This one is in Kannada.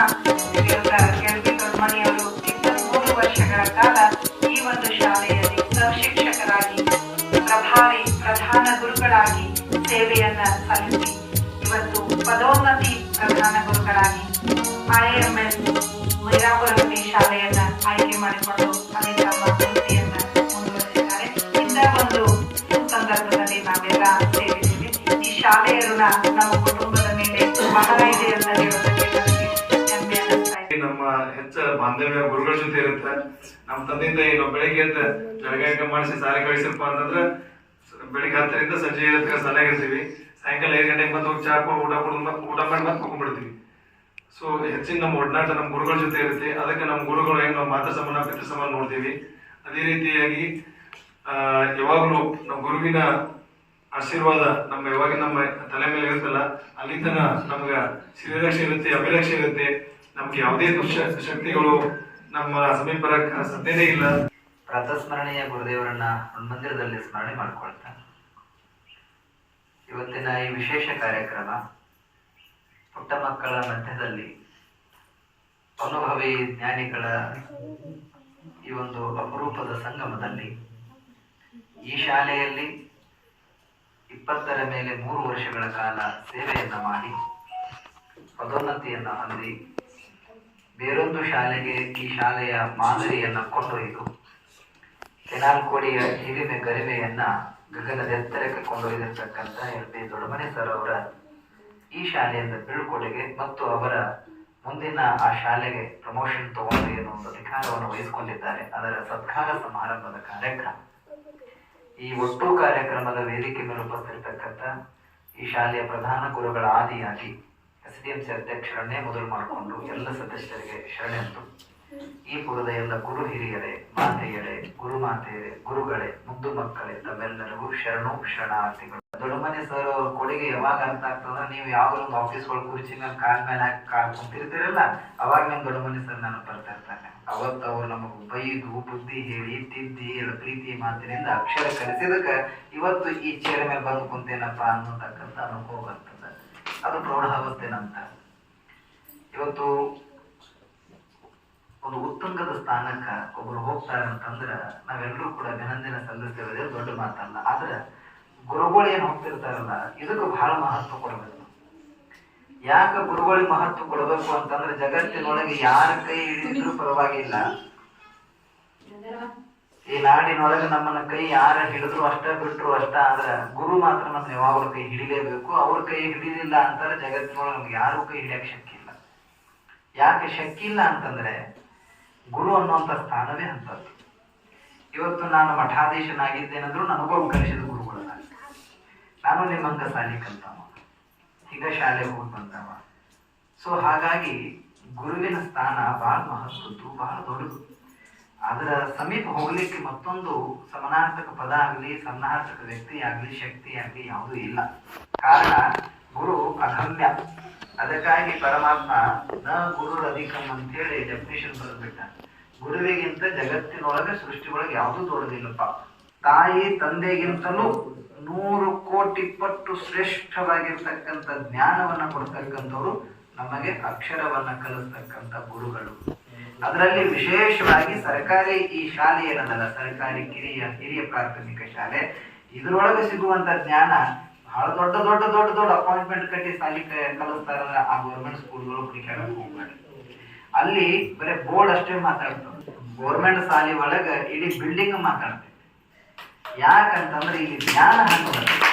ಶ್ರೀಯುತ ಕೆಳದಿ ದೊಡ್ಡಮನಿಯವರು 23 ವರ್ಷಗಳ ಕಾಲ ಈ ಒಂದು ಶಾಲೆಯಲ್ಲಿ ಶಿಕ್ಷಕರಾಗಿ ಪ್ರಭಾರಿ ಪ್ರಧಾನ ಗುರುಗಳಾಗಿ ಸೇವೆಯನ್ನ ಸಲ್ಲಿಸಿ ಇವತ್ತು ಪದೋನ್ನತಿ ಪ್ರಧಾನ ಗುರುಗಳಾಗಿ IIMS ಮೈರಾಪುರದಲ್ಲಿ ಶಾಲೆಯನ್ನ ಆಯ್ಕೆ ಮಾಡಿಕೊಂಡು ಅಲ್ಲಿ ತಮ್ಮ ವೃತ್ತಿಯನ್ನ ಮುಂದುವರಿಸಿದ್ದಾರೆ. ಇಂಥ ಒಂದು ಸಂದರ್ಭದಲ್ಲಿ ನಾವೆಲ್ಲ ಸೇರಿದ್ದೀವಿ. ಈ ಶಾಲೆಯ ಋಣ ನಮ್ಮ ಕುಟುಂಬದ ಮೇಲೆ ಬಹಳ ಇದೆ ಅಂತ ಹೇಳೋದಕ್ಕೆ ಹೆಮ್ಮೆ ಅನಿಸ್ತಾ ಇದೆ. ನಮ್ಮ ಹೆಚ್ಚ ಬಾಂಧವ್ಯ ಗುರುಗಳ ಜೊತೆ ಇರುತ್ತೆ. ನಮ್ಮ ತಂದೆಯಿಂದ ನಾವು ಬೆಳಿಗ್ಗೆ ಎದ್ದು ಜಳಗಾಯಕ ಮಾಡಿಸಿ ಶಾಲೆ ಕಳಿಸಿರಪ್ಪ ಅಂತಂದ್ರೆ ಬೆಳಿಗ್ಗೆ 10ರಿಂದ ಸಂಜೆ 5 ಶಾಲೆಗಿರ್ತೀವಿ. ಸಾಯಂಕಾಲ 5 ಗಂಟೆಗೆ ಬಂದು ಚಾ ಊಟ ಮಾಡಿ ಮತ್ತೆ ಹೋಗ್ಬಿಡ್ತೀವಿ. ಸೊ ಹೆಚ್ಚಿನ ನಮ್ಮ ಒಡನಾಟ ನಮ್ಮ ಗುರುಗಳ ಜೊತೆ ಇರುತ್ತೆ. ಅದಕ್ಕೆ ನಮ್ಮ ಗುರುಗಳು ಹೆಂಗ್ ನಾವು ಮಾತಾ ಸಮಾನ ಪಿತೃ ಸಮಾನ ನೋಡ್ತೀವಿ. ಅದೇ ರೀತಿಯಾಗಿ ಯಾವಾಗಲೂ ನಮ್ಮ ಗುರುವಿನ ಆಶೀರ್ವಾದ ಯಾವಾಗ ನಮ್ಮ ತಲೆ ಮೇಲೆ ಇರುತ್ತಲ್ಲ ಅಲ್ಲಿ ತನ ನಮ್ಗೆ ಶ್ರೀರಕ್ಷೆ ಇರುತ್ತೆ, ಅಭಿರಕ್ಷೆ ಇರುತ್ತೆ. ನಮ್ಗೆ ಯಾವುದೇ ಶಕ್ತಿಗಳು ನಮ್ಮ ಸಮೀಪ ಬರಕ್ಕೆ ಸಾಧ್ಯನೇ ಇಲ್ಲ. ಪ್ರಾತಸ್ಮರಣೀಯ ಗುರುದೇವರನ್ನ ಮಂದಿರದಲ್ಲಿ ಸ್ಮರಣೆ ಮಾಡ್ಕೊಳ್ತಾ ಇವತ್ತಿನ ಈ ವಿಶೇಷ ಕಾರ್ಯಕ್ರಮ ಪುಟ್ಟ ಮಕ್ಕಳ ಮಧ್ಯದಲ್ಲಿ ಅನುಭವಿ ಜ್ಞಾನಿಗಳ ಈ ಒಂದು ಅಪರೂಪದ ಸಂಗಮದಲ್ಲಿ ಈ ಶಾಲೆಯಲ್ಲಿ 20ರ ಮೇಲೆ 3 ವರ್ಷಗಳ ಕಾಲ ಸೇವೆಯನ್ನ ಮಾಡಿ ಪದೋನ್ನತಿಯನ್ನ ಹೊಂದಿ ಬೇರೊಂದು ಶಾಲೆಗೆ ಈ ಶಾಲೆಯ ಮಾದರಿಯನ್ನ ಕೊಂಡೊಯ್ದು ಕೆನಾಲ್ ಕೋಡಿಯ ಹಿರಿಮೆ ಗರಿಮೆಯನ್ನ ಗಗನದ ಎತ್ತರಕ್ಕೆ ಕೊಂಡೊಯ್ದಿರ್ತಕ್ಕಂಥ LP ದೊಡ್ಡಮನಿ ಸರ್ ಅವರ ಈ ಶಾಲೆಯಿಂದ ಬೀಳ್ಕೊಡುಗೆ ಮತ್ತು ಅವರ ಮುಂದಿನ ಆ ಶಾಲೆಗೆ ಪ್ರಮೋಷನ್ ತಗೊಂಡು ಏನೋ ಒಂದು ಅಧಿಕಾರವನ್ನು ವಹಿಸಿಕೊಂಡಿದ್ದಾರೆ. ಅದರ ಸತ್ಕಾರ ಸಮಾರಂಭದ ಕಾರ್ಯಕ್ರಮ. ಈ ಒಟ್ಟು ಕಾರ್ಯಕ್ರಮದ ವೇದಿಕೆ ಮೇಲೆ ಉಪಸ್ಥಿರತಕ್ಕಂಥ ಈ ಶಾಲೆಯ ಪ್ರಧಾನ ಗುರುಗಳ ಆದಿಯಾಗಿ SDMC ಅಧ್ಯಕ್ಷರನ್ನೇ ಮೊದಲು ಮಾಡಿಕೊಂಡು ಎಲ್ಲ ಸದಸ್ಯರಿಗೆ ಶರಣೆಂದು ಈ ಪುರದ ಎಲ್ಲ ಗುರು ಹಿರಿಯರೇ, ಮಾತೆಯರೇ, ಗುರುಮಾತೆಯರೇ, ಗುರುಗಳೇ, ಮುದ್ದು ಮಕ್ಕಳೇ ತಮ್ಮೆಲ್ಲರಿಗೂ ಶರಣು ಶರಣಾರ್ಥಿಗಳು. ದೊಡ್ಡಮನಿ ಸರ್ ಅವ್ರ ಕೊಡುಗೆ ಯಾವಾಗ ಅರ್ಥ ಆಗ್ತದ, ನೀವು ಯಾವಾಗ ಒಂದು ಆಫೀಸ್ ಒಳಗೆ ಕುರ್ಚಿ ಮೇಲೆ ಕಾಲ್ ಮೇಲೆ ಹಾಕಿ ಕುಂತಿರ್ತೀರಲ್ಲ ಅವಾಗ ನಿಮ್ ದೊಡ್ಡಮನಿ ಸರ್ ನಾನು ಬರ್ತಾ ಇರ್ತಾನೆ. ಅವತ್ತು ಅವ್ರು ನಮಗ್ ಬೈದು ಬುದ್ಧಿ ಹೇಳಿ ತಿದ್ದಿ ಎಲ್ಲ ಪ್ರೀತಿ ಮಾತಿನಿಂದ ಅಕ್ಷರ ಕಲಿಸಿದಕ್ಕೆ ಇವತ್ತು ಈ ಚೇರ್ ಮೇಲೆ ಬಂದು ಕುಂತೇನಪ್ಪ ಅನ್ನೋತಕ್ಕಂಥ ಅನುಭವ ಬರ್ತದ. ಅದು ಪ್ರೌಢಾವಸ್ಥೆ ನಂತರ ಇವತ್ತು ಒಂದು ಉತ್ತುಂಗದ ಸ್ಥಾನಕ್ಕ ಒಬ್ರು ಹೋಗ್ತಾರೆ ಅಂತಂದ್ರ ನಾವೆಲ್ಲರೂ ಕೂಡ ಅಭಿನಂದನೆ ಸಲ್ಲಿಸ್ತಿರೋದೇ ದೊಡ್ಡ ಮಾತಲ್ಲ. ಆದ್ರೆ ಗುರುಗಳು ಏನ್ ಹೋಗ್ತಿರ್ತಾರಲ್ಲ ಇದಕ್ಕೂ ಬಹಳ ಮಹತ್ವ ಕೊಡಬೇಕು. ಯಾಕ ಗುರುಗಳಿಗೆ ಮಹತ್ವ ಕೊಡಬೇಕು ಅಂತಂದ್ರೆ ಜಗತ್ತಿನೊಳಗೆ ಯಾರ ಕೈ ಹಿಡಿದಿದ್ರು ಪರವಾಗಿಲ್ಲ, ಈ ನಾಡಿನೊಳಗೆ ನಮ್ಮನ್ನ ಕೈ ಯಾರ ಹಿಡಿದ್ರು ಅಷ್ಟ ಬಿಟ್ರು ಅಷ್ಟ. ಆದ್ರ ಗುರು ಮಾತ್ರ ನಮ್ಗೆ ಯಾವಾಗಲೂ ಕೈ ಹಿಡಿಲೇಬೇಕು. ಅವ್ರ ಕೈ ಹಿಡಿದಿಲ್ಲ ಅಂತಾರೆ ಜಗತ್ತಿನೊಳಗೆ ನಮ್ಗೆ ಯಾರು ಕೈ ಹಿಡಿಯಕ್ ಶಕ್ತಿ ಇಲ್ಲ. ಯಾಕೆ ಶಕ್ತಿ ಇಲ್ಲ ಅಂತಂದ್ರೆ ಗುರು ಅನ್ನುವಂಥ ಸ್ಥಾನವೇ ಅಂತದ್ದು. ಇವತ್ತು ನಾನು ಮಠಾಧೀಶನಾಗಿದ್ದೇನೆಂದ್ರು ನನಗೊಬ್ಬ ಕಲಿಸಿದ ಗುರುಗಳಲ್ಲ. ನಾನು ನಿಮ್ಮಂಗ ಶಾಲೆ ಕಲ್ತವ, ಈಗ ಶಾಲೆಗೆ ಹೋಗಿ ಬಂದವ. ಸೊ ಹಾಗಾಗಿ ಗುರುವಿನ ಸ್ಥಾನ ಬಹಳ ಮಹತ್ವದ್ದು, ಬಹಳ ದೊಡ್ಡದು. ಅದರ ಸಮೀಪ ಹೋಗ್ಲಿಕ್ಕೆ ಮತ್ತೊಂದು ಸಮಾನಾರ್ಥಕ ಪದ ಆಗಲಿ, ಸಮಾನಾರ್ಥಕ ವ್ಯಕ್ತಿ ಆಗಲಿ, ಶಕ್ತಿ ಆಗಲಿ ಯಾವುದೂ ಇಲ್ಲ. ಕಾರಣ ಗುರು ಅಗಮ್ಯ. ಅದಕ್ಕಾಗಿ ಪರಮಾತ್ಮ ನ ಗುರು ಅಧಿಕಂ ಅಂತ ಹೇಳಿ ಡೆಫಿನೇಷನ್ ಬರೆದ್ಬಿಟ್ಟ. ಗುರುವಿಗಿಂತ ಜಗತ್ತಿನೊಳಗೆ ಸೃಷ್ಟಿ ಒಳಗೆ ಯಾವುದೂ ದೊಡ್ಡದಿಲ್ಲಪ್ಪ. ತಾಯಿ ತಂದೆಗಿಂತಲೂ 100 ಕೋಟಿ ಪಟ್ಟು ಶ್ರೇಷ್ಠವಾಗಿರ್ತಕ್ಕಂಥ ಜ್ಞಾನವನ್ನ ಕೊಡ್ತಕ್ಕಂಥವ್ರು ನಮಗೆ ಅಕ್ಷರವನ್ನ ಕಲಿಸ್ತಕ್ಕಂಥ ಗುರುಗಳು. ಅದರಲ್ಲಿ ವಿಶೇಷವಾಗಿ ಸರ್ಕಾರಿ ಈ ಶಾಲೆ ಏನದಲ್ಲ, ಸರ್ಕಾರಿ ಹಿರಿಯ ಪ್ರಾಥಮಿಕ ಶಾಲೆ, ಇದರೊಳಗೆ ಸಿಗುವಂತ ಜ್ಞಾನ ಬಹಳ ದೊಡ್ಡ ದೊಡ್ಡ ದೊಡ್ಡ ದೊಡ್ಡ ಅಪಾಯಿಂಟ್ಮೆಂಟ್ ಕಟ್ಟಿ ಶಾಲೆ ಕಲಿಸ್ತಾರಲ್ಲ ಆ ಗೌರ್ಮೆಂಟ್ ಸ್ಕೂಲ್ಗಳು ಹುಡುಕಾಡಕ್ ಹೋಗ್ಬೇಡಿ. ಅಲ್ಲಿ ಬರೀ ಬೋರ್ಡ್ ಅಷ್ಟೇ ಮಾತಾಡ್ತಾರೆ. ಗೌರ್ಮೆಂಟ್ ಶಾಲೆ ಒಳಗ ಇಡೀ ಬಿಲ್ಡಿಂಗ್ ಮಾತಾಡ್ತೇವೆ. ಯಾಕಂತಂದ್ರೆ ಇಲ್ಲಿ ಜ್ಞಾನ ಹಾಕೋದು